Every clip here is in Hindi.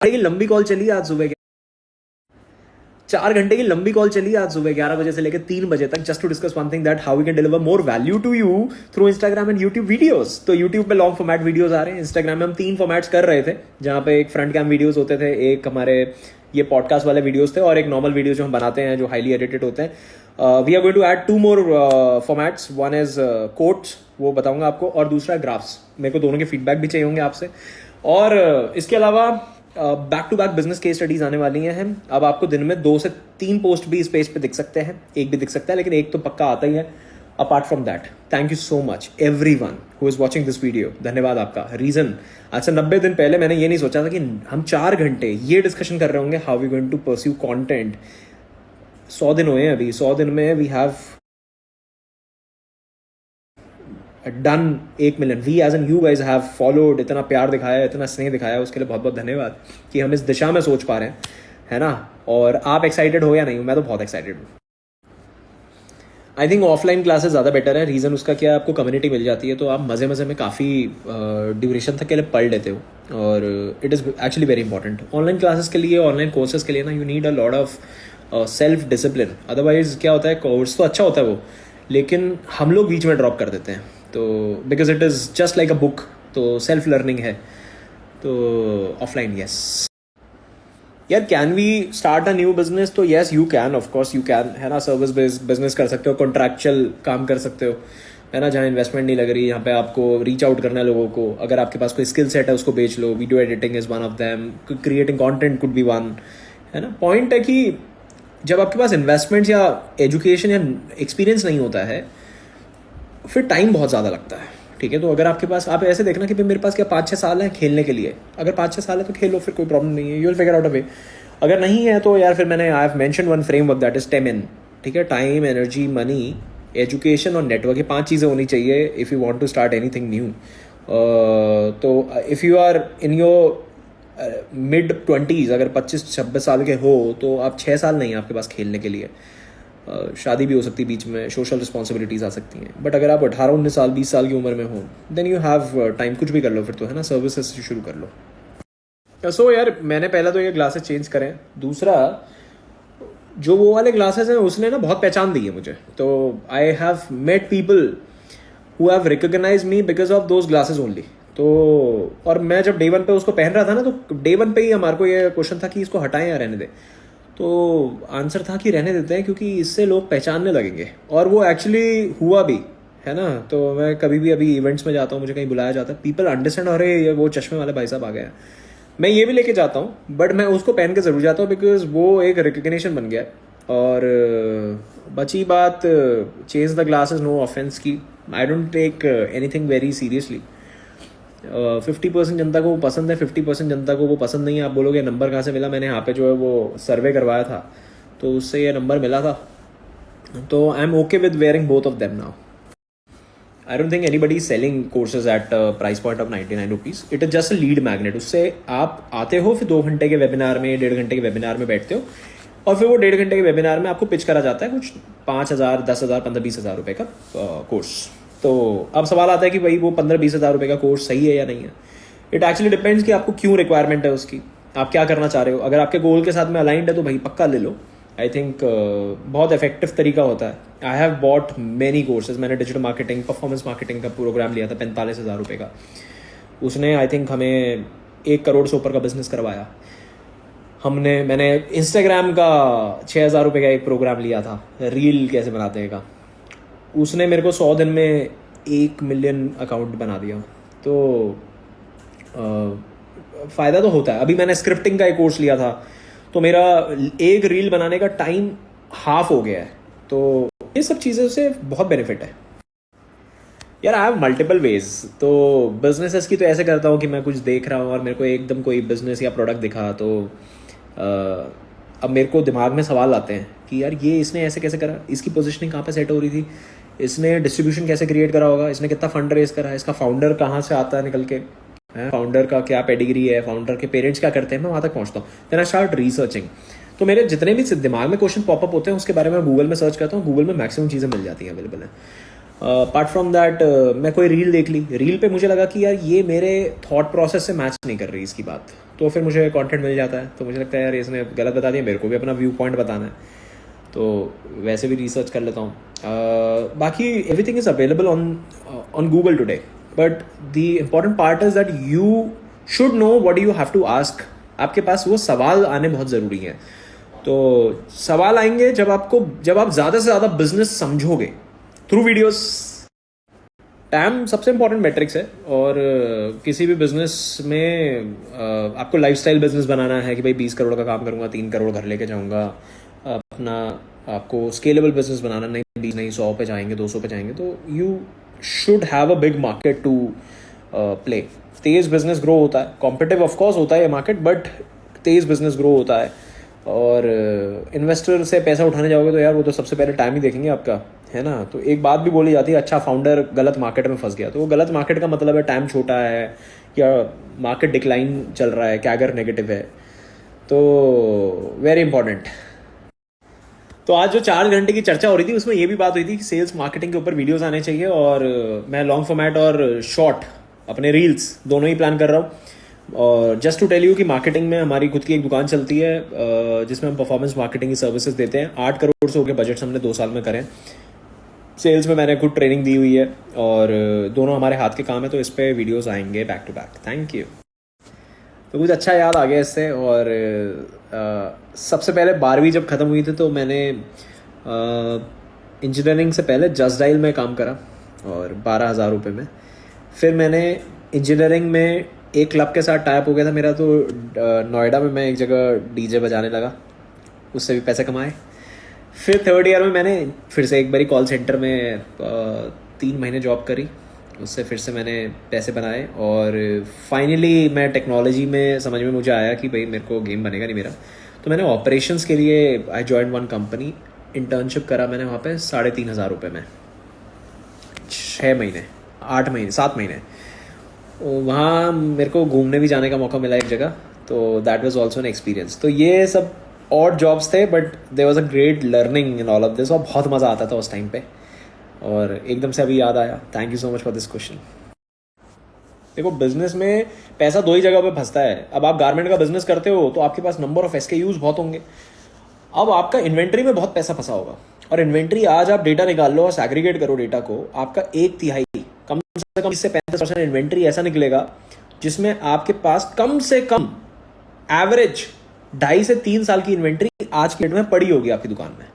की लंबी कॉल चली आज सुबह 4 घंटे की लंबी कॉल चली आज सुबह 11 बजे से लेकर 3 बजे तक, just to discuss one thing, that how we can deliver more value to you through Instagram and YouTube videos. तो यूट्यूब पे लॉन्ग फॉर्मेट वीडियोस आ रहे हैं, इंस्टाग्राम में हम 3 फॉर्मेट्स कर रहे थे, जहां पे एक फ्रंट कैम वीडियोस होते थे, एक हमारे ये पॉडकास्ट वाले वीडियोस थे, और एक नॉर्मल वीडियो जो हम बनाते हैं जो हाईली एडिटेड होते हैं। We are going to add 2 more formats. One is quotes, वो बताऊंगा आपको, और दूसरा ग्राफ्स। मेरे को दोनों के फीडबैक भी चाहिए होंगे आपसे। और इसके अलावा back to back business case studies आने वाली हैं। अब आपको दिन में 2 से 3 पोस्ट भी इस पेज पे दिख सकते हैं, एक भी दिख सकता है, लेकिन एक तो पक्का आता ही है। Apart from that, thank you so much everyone who is watching this video. धन्यवाद आपका। रीजन, आज से 90 दिन पहले मैंने ये नहीं सोचा था कि हम 4 घंटे ये डिस्कशन कर रहे होंगे how we going to pursue content. 100 दिन हुए हैं अभी, 100 दिन में we have done 1 million. We as in you guys have followed, इतना प्यार दिखाया, इतना स्नेह दिखाया, उसके लिए बहुत बहुत धन्यवाद कि हम इस दिशा में सोच पा रहे हैं, है ना। और आप एक्साइटेड हो या नहीं, मैं तो बहुत एक्साइटेड हूँ। आई थिंक ऑफलाइन क्लासेस ज़्यादा बेटर है। रीज़न उसका क्या है, आपको कम्युनिटी मिल जाती है, तो आप मज़े मज़े में काफ़ी ड्यूरेशन तक के लिए पढ़ लेते हो, और it is actually very important. Online classes के लिए, ऑनलाइन कोर्सेज के लिए ना, you need a lot of self discipline. Otherwise क्या होता है, कोर्स तो अच्छा होता है वो, लेकिन हम लोग बीच में ड्रॉप कर देते हैं, तो because it is just like a book, तो सेल्फ लर्निंग है। तो ऑफलाइन यस। यार, can we start a new business? तो yes you can, of course you can, है ना। सर्विस बेस्ड बिजनेस कर सकते हो, कॉन्ट्रैक्चुअल काम कर सकते हो, है ना, जहाँ इन्वेस्टमेंट नहीं लग रही, यहाँ पे आपको रीच आउट करना है लोगों को। अगर आपके पास कोई स्किल सेट है उसको बेच लो। Video editing is one of them, creating content could be one, है ना। पॉइंट है कि जब आपके पास इन्वेस्टमेंट्स या एजुकेशन या एक्सपीरियंस नहीं होता है, फिर टाइम बहुत ज़्यादा लगता है, ठीक है। तो अगर आपके पास, आप ऐसे देखना कि भाई मेरे पास क्या 5-6 साल हैं खेलने के लिए, अगर 5-6 साल है तो खेलो, फिर कोई प्रॉब्लम नहीं है, you will figure out a way. अगर नहीं है तो यार, फिर मैंने I have mention one framework, that is TEMIN, ठीक है। टाइम, एनर्जी, मनी, एजुकेशन और नेटवर्क, ये 5 चीज़ें होनी चाहिए if you want to start anything new. तो if you are in your mid 20s, अगर 25-26 साल के हो, तो आप 6 साल नहीं है आपके पास खेलने के लिए। शादी भी हो सकती है बीच में, सोशल रिस्पॉन्सिबिलिटीज आ सकती हैं। बट अगर आप 18-19 साल, 20 साल की उम्र में हो, देन यू हैव टाइम, कुछ भी कर लो फिर तो, है ना। सर्विसेज से शुरू कर लो। सो यार, मैंने पहला तो ये ग्लासेस चेंज करें। दूसरा, जो वो वाले ग्लासेस हैं उसने ना बहुत पहचान दी है मुझे। तो I have met people who have recognise me because of those glasses only. तो और मैं जब डे 1 पे उसको पहन रहा था ना, तो डे 1 पे ही हमारे को ये क्वेश्चन था कि इसको हटाएं या रहने दें। तो आंसर था कि रहने देते हैं, क्योंकि इससे लोग पहचानने लगेंगे, और वो एक्चुअली हुआ भी, है ना। तो मैं कभी भी अभी इवेंट्स में जाता हूँ, मुझे कहीं बुलाया जाता है, पीपल अंडरस्टैंड, अरे ये वो चश्मे वाले भाई साहब आ गए हैं। मैं ये भी लेके जाता हूँ, बट मैं उसको पहन के ज़रूर जाता हूँ, बिकॉज वो एक रिकग्निशन बन गया है। और बची बात change the glasses, no offence की, I don't take anything very seriously. 50% जनता को वो पसंद है, 50% जनता को वो पसंद नहीं है। आप बोलोगे नंबर कहाँ से मिला? मैंने यहाँ पे जो है वो सर्वे करवाया था, तो उससे ये नंबर मिला था। तो I am okay with wearing both of them now. I don't think anybody is selling courses at price point of 99 rupees. It is just a lead magnet. उससे आप आते हो, फिर 2 घंटे के वेबिनार में, 1.5 घंटे के वेबिनार में बैठते हो, और फिर वो 1.5 घंटे के वेबिनार में आपको पिच करा जाता है कुछ 5,000, 10,000, 15-20 हज़ार रुपये का कोर्स। तो अब सवाल आता है कि भाई वो 15-20 हज़ार रुपये का कोर्स सही है या नहीं है। इट एक्चुअली डिपेंड्स कि आपको क्यों रिक्वायरमेंट है उसकी, आप क्या करना चाह रहे हो। अगर आपके गोल के साथ में अलाइंड है तो भाई पक्का ले लो। आई थिंक बहुत इफेक्टिव तरीका होता है। I have bought many courses. मैंने डिजिटल मार्केटिंग, परफॉर्मेंस मार्केटिंग का प्रोग्राम लिया था 45 हज़ार रुपये का। उसने आई थिंक हमें 1 करोड़ से ऊपर का बिजनेस करवाया। मैंने इंस्टाग्राम का 6,000 रुपये का एक प्रोग्राम लिया था, रील कैसे बनाते हैं का। उसने मेरे को 100 दिन में 1 मिलियन अकाउंट बना दिया। तो फ़ायदा तो होता है। अभी मैंने स्क्रिप्टिंग का एक कोर्स लिया था, तो मेरा एक रील बनाने का टाइम हाफ हो गया है। तो ये सब चीज़ों से बहुत बेनिफिट है यार। I have multiple ways. तो बिजनेसेस की तो ऐसे करता हूँ कि मैं कुछ देख रहा हूँ और मेरे को एकदम कोई बिजनेस या प्रोडक्ट दिखा, तो अब मेरे को दिमाग में सवाल आते हैं कि यार ये इसने ऐसे कैसे करा, इसकी पोजीशनिंग कहाँ पे सेट हो रही थी, इसने डिस्ट्रीब्यूशन कैसे क्रिएट करा होगा, इसने कितना फंड रेज करा, इसका फाउंडर कहाँ से आता है निकल के, फाउंडर का क्या पेडिग्री है, फाउंडर के पेरेंट्स क्या करते हैं, मैं वहाँ तक पहुँचता हूँ। Then I start researching. तो मेरे जितने भी दिमाग में क्वेश्चन पॉपअप होते हैं उसके बारे में गूगल में सर्च करता हूँ। गूगल में मैक्सिमम चीज़ें मिल जाती हैं, अवेलेबल है। अपार्ट फ्रॉम दैट मैं कोई रील देख ली, रील पे मुझे लगा कि यार ये मेरे थॉट प्रोसेस से मैच नहीं कर रही इसकी बात, तो फिर मुझे कंटेंट मिल जाता है, तो मुझे लगता है यार इसने गलत बता दिया, मेरे को भी अपना व्यू पॉइंट बताना है, तो वैसे भी रिसर्च कर लेता हूँ. बाकी everything is available on Google today, but the important part is that you should know what you have to ask. आपके पास वो सवाल आने बहुत ज़रूरी हैं. तो सवाल आएंगे जब आप ज़्यादा से ज़्यादा बिजनेस समझोगे थ्रू वीडियोस. टाइम सबसे इंपॉर्टेंट मैट्रिक्स है, और किसी भी बिजनेस में आपको लाइफस्टाइल बिजनेस बनाना है कि भाई 20 करोड़ का काम करूंगा, 3 करोड़ घर लेके जाऊंगा, अपना आपको स्केलेबल बिजनेस बनाना, नहीं 20 नहीं 100 पे जाएंगे, 200 पे जाएंगे, तो you should have a big market to play. तेज बिजनेस ग्रो होता है, कॉम्पिटिटिव ऑफकोर्स होता है ये मार्केट, बट तेज बिजनेस ग्रो होता है. और इन्वेस्टर से पैसा उठाने जाओगे तो यार वो तो सबसे पहले टाइम ही देखेंगे आपका, है ना. तो एक बात भी बोली जाती है, अच्छा फाउंडर गलत मार्केट में फंस गया, तो वो गलत मार्केट का मतलब है टाइम छोटा है या मार्केट डिक्लाइन चल रहा है, कैगर नेगेटिव है. तो वेरी इंपॉर्टेंट. तो आज जो 4 घंटे की चर्चा हो रही थी उसमें ये भी बात हुई थी कि सेल्स मार्केटिंग के ऊपर वीडियोस आने चाहिए, और मैं लॉन्ग फॉर्मेट और शॉर्ट अपने रील्स दोनों ही प्लान कर रहा हूँ. और जस्ट टू टेल यू कि मार्केटिंग में हमारी खुद की एक दुकान चलती है जिसमें हम परफॉर्मेंस मार्केटिंग की सर्विसेज देते हैं. 8 करोड़ से होकर बजट्स हमने 2 साल में करें. सेल्स में मैंने खुद ट्रेनिंग दी हुई है, और दोनों हमारे हाथ के काम है, तो इस पर वीडियोस आएंगे back to back. Thank you. तो कुछ अच्छा याद आ गया इससे. और सबसे पहले 12वीं जब ख़त्म हुई थी तो मैंने इंजीनियरिंग से पहले जस्ट डायल में काम करा, और 12,000 रुपये में. फिर मैंने इंजीनियरिंग में एक क्लब के साथ टाइप हो गया था मेरा, तो नोएडा में मैं एक जगह डीजे बजाने लगा, उससे भी पैसे कमाए. फिर 3rd ईयर में मैंने फिर से एक बारी कॉल सेंटर में 3 महीने जॉब करी, उससे फिर से मैंने पैसे बनाए. और फाइनली मैं टेक्नोलॉजी में समझ में मुझे आया कि भाई मेरे को गेम बनेगा नहीं मेरा, तो मैंने ऑपरेशंस के लिए I join one company. Internship करा मैंने वहाँ पे 3,500 रुपये में 6 महीने 8 महीने 7 महीने. वहाँ मेरे को घूमने भी जाने का मौका मिला एक जगह, तो that was also an experience. तो ये सब और जॉब्स थे, but there was a great learning in all of this, और बहुत मज़ा आता था उस टाइम पे. और एकदम से अभी याद आया. Thank you so much for this question. देखो, बिजनेस में पैसा 2 ही जगह पे फंसता है. अब आप गारमेंट का बिजनेस करते हो तो आपके पास नंबर ऑफ SKUs बहुत होंगे. अब आपका इन्वेंट्री में बहुत पैसा फंसा होगा, और इन्वेंट्री आज आप डेटा निकाल लो और सैग्रीगेट करो डेटा को, आपका 1/3 कम से कम 35% इन्वेंट्री ऐसा निकलेगा जिसमें आपके पास कम से कम एवरेज 2.5 से 3 साल की इन्वेंट्री आज की डेट में पड़ी होगी आपकी दुकान में.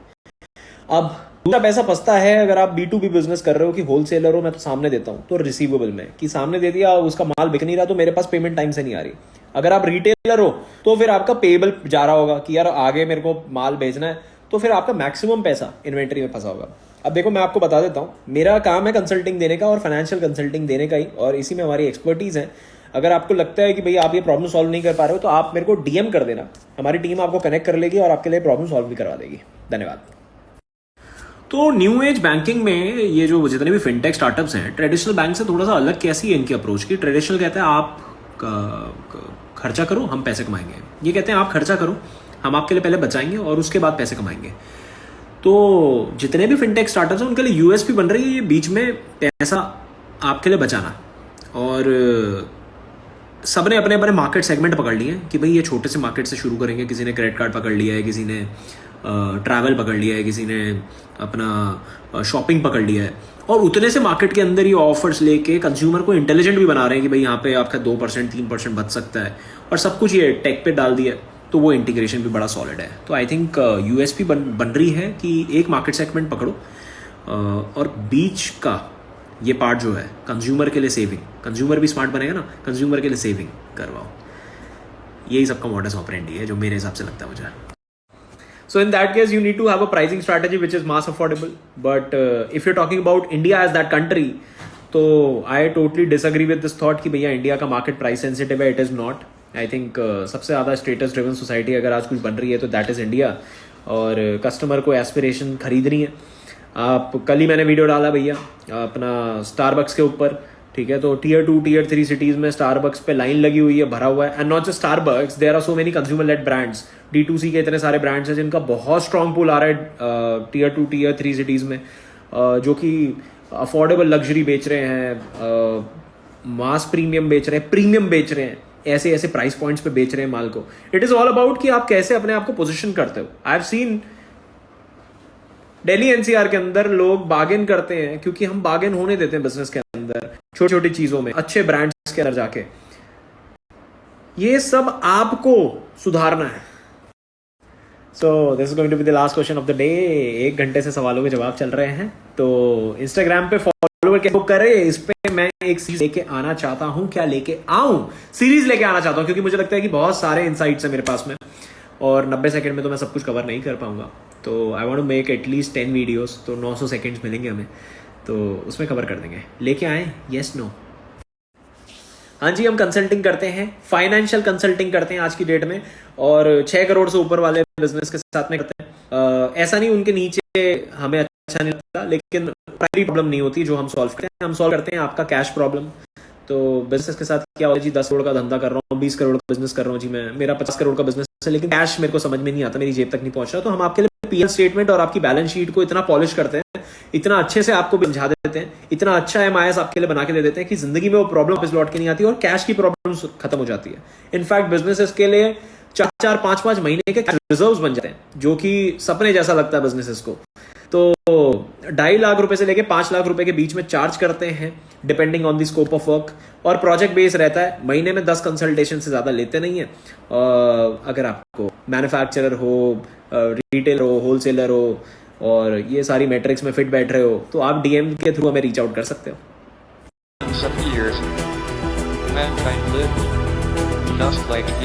अब दूसरा पैसा फंसता है अगर आप B2B बिजनेस कर रहे हो कि होलसेलर हो, मैं तो सामने देता हूं, तो रिसीवेबल में कि सामने दे दिया, उसका माल बिक नहीं रहा तो मेरे पास पेमेंट टाइम से नहीं आ रही. अगर आप रिटेलर हो तो फिर आपका पेएबल जा रहा होगा कि यार आगे मेरे को माल भेजना है, तो फिर आपका मैक्सिमम पैसा इन्वेंट्री में फंसा होगा. अब देखो, मैं आपको बता देता हूँ, मेरा काम है कंसल्टिंग देने का और फाइनेंशियल कंसल्टिंग देने का ही, और इसी में हमारी एक्सपर्टीज है. अगर आपको लगता है कि भाई आप ये प्रॉब्लम सॉल्व नहीं कर पा रहे हो तो आप मेरे को DM कर देना, हमारी टीम आपको कनेक्ट कर लेगी और आपके लिए प्रॉब्लम सॉल्व भी करवा देगी. धन्यवाद. तो न्यू एज बैंकिंग में ये जो जितने भी फिनटेक स्टार्टअप्स हैं, ट्रेडिशनल बैंक से थोड़ा सा अलग कैसी है इनकी अप्रोच की. ट्रेडिशनल कहते हैं आप खर्चा करो हम पैसे कमाएंगे, ये कहते हैं आप खर्चा करो हम आपके लिए पहले बचाएंगे और उसके बाद पैसे कमाएंगे. तो जितने भी फिनटेक स्टार्टअप्स हैं उनके लिए USP बन रही है ये बीच में पैसा आपके लिए बचाना. और सबने अपने अपने मार्केट सेगमेंट पकड़ लिए कि भाई ये छोटे से मार्केट से शुरू करेंगे. किसी ने क्रेडिट कार्ड पकड़ लिया है, किसी ने ट्रैवल पकड़ लिया है, किसी ने अपना शॉपिंग पकड़ लिया है, और उतने से मार्केट के अंदर ही ऑफर्स लेके कंज्यूमर को इंटेलिजेंट भी बना रहे हैं कि भाई यहाँ पे आपका 2% 3% बच सकता है, और सब कुछ ये टेक पे डाल दिया. तो वो इंटीग्रेशन भी बड़ा सॉलिड है. तो आई थिंक USP बन रही है कि एक मार्केट सेगमेंट पकड़ो और बीच का ये पार्ट जो है कंज्यूमर के लिए सेविंग, कंज्यूमर भी स्मार्ट बनेगा ना, कंज्यूमर के लिए सेविंग करवाओ. यही सबका मॉडस ऑपरेंडी है जो मेरे हिसाब से लगता है मुझे. So in that case, you need to have a pricing strategy which is mass affordable. But if you're talking about India as that country, तो I totally disagree with this thought कि भैया इंडिया का मार्केट प्राइस सेंसिटिव है. It is not. I think सबसे ज़्यादा स्टेटस ड्रिवन सोसाइटी अगर आज कुछ बन रही है तो दैट इज़ इंडिया. और कस्टमर को एस्पिरेशन खरीदनी है. आप कल ही मैंने वीडियो डाला भैया अपना स्टारबक्स के ऊपर, ठीक है. तो Tier 2 Tier 3 सिटीज़ में स्टारबक्स पे लाइन लगी हुई है, भरा हुआ है. And not just Starbucks, there are so many consumer led brands, D2C के इतने सारे ब्रांड्स हैं जिनका बहुत स्ट्रॉन्ग पुल आ रहा है Tier 2 Tier 3 सिटीज़ में, जो कि अफोर्डेबल लग्जरी बेच रहे हैं, मास प्रीमियम बेच रहे हैं, प्रीमियम बेच रहे हैं, ऐसे ऐसे प्राइस पॉइंट्स पे बेच रहे हैं माल को. इट इज ऑल अबाउट कि आप कैसे अपने आप को पोजिशन करते हो. I have seen Delhi NCR के अंदर लोग बार्गेन करते हैं, क्योंकि हम बार्गेन होने देते हैं बिजनेस के अंदर, छोटी छोटी चीजों में, अच्छे ब्रांड्स के अंदर जाके. ये सब आपको सुधारना है. So this is going to be the last question of the day. 1 घंटे से सवालों के जवाब चल रहे हैं. तो इंस्टाग्राम पे फॉलोवर कैसे करे, इस पे मैं एक सीरीज लेके आना चाहता हूं. क्या लेके आऊं? सीरीज लेके आना चाहता हूं, क्योंकि मुझे लगता है कि बहुत सारे इनसाइट्स है मेरे पास में, और 90 सेकंड में तो मैं सब कुछ कवर नहीं कर पाऊंगा. तो I want to make at least 10 videos, तो 900 सेकंड्स मिलेंगे हमें, तो उसमें कवर कर देंगे. लेके आए, यस नो? हाँ जी, हम कंसल्टिंग करते हैं, फाइनेंशियल कंसल्टिंग करते हैं आज की डेट में, और 6 करोड़ से ऊपर वाले बिजनेस के साथ में करते हैं. ऐसा नहीं उनके नीचे हमें अच्छा नहीं लगता, लेकिन प्राइमरी प्रॉब्लम नहीं होती जो हम सॉल्व करते हैं. हम सॉल्व करते हैं आपका कैश प्रॉब्लम. तो बिजनेस के साथ क्या होता है जी, 10 करोड़ का धंधा कर रहा हूँ, 20 करोड़ का बिजनेस कर रहा हूँ जी, मैं मेरा 50 करोड़ का बिजनेस है, लेकिन कैश मेरे को समझ में नहीं आता, मेरी जेब तक नहीं पहुंच रहा. तो हम आपके लिए पीएल स्टेटमेंट और आपकी बैलेंस शीट को इतना पॉलिश करते हैं, इतना अच्छे से आपको समझा देते हैं, इतना अच्छा एमआईएस आपके लिए बना के दे देते हैं कि जिंदगी में वो प्रॉब्लम वापस लौट के नहीं आती और कैश की प्रॉब्लम खत्म हो जाती है. इनफैक्ट बिजनेसेस के लिए 4-4, 5-5 महीने के रिजर्व्स बन जाते हैं, जो कि सपने जैसा लगता है बिजनेसेस को. तो 2.5 लाख रुपए से लेके 5 लाख रुपए के बीच में चार्ज करते हैं, depending on the scope of work, और प्रोजेक्ट बेस रहता है. महीने में 10 कंसल्टेशन से ज्यादा लेते नहीं है. अगर आपको मैन्युफैक्चरर हो, रिटेलर हो, होलसेलर हो, और ये सारी मैट्रिक्स में फिट बैठ रहे हो, तो आप डीएम के थ्रू हमें रीच आउट कर सकते हो. Some years, mankind lived just like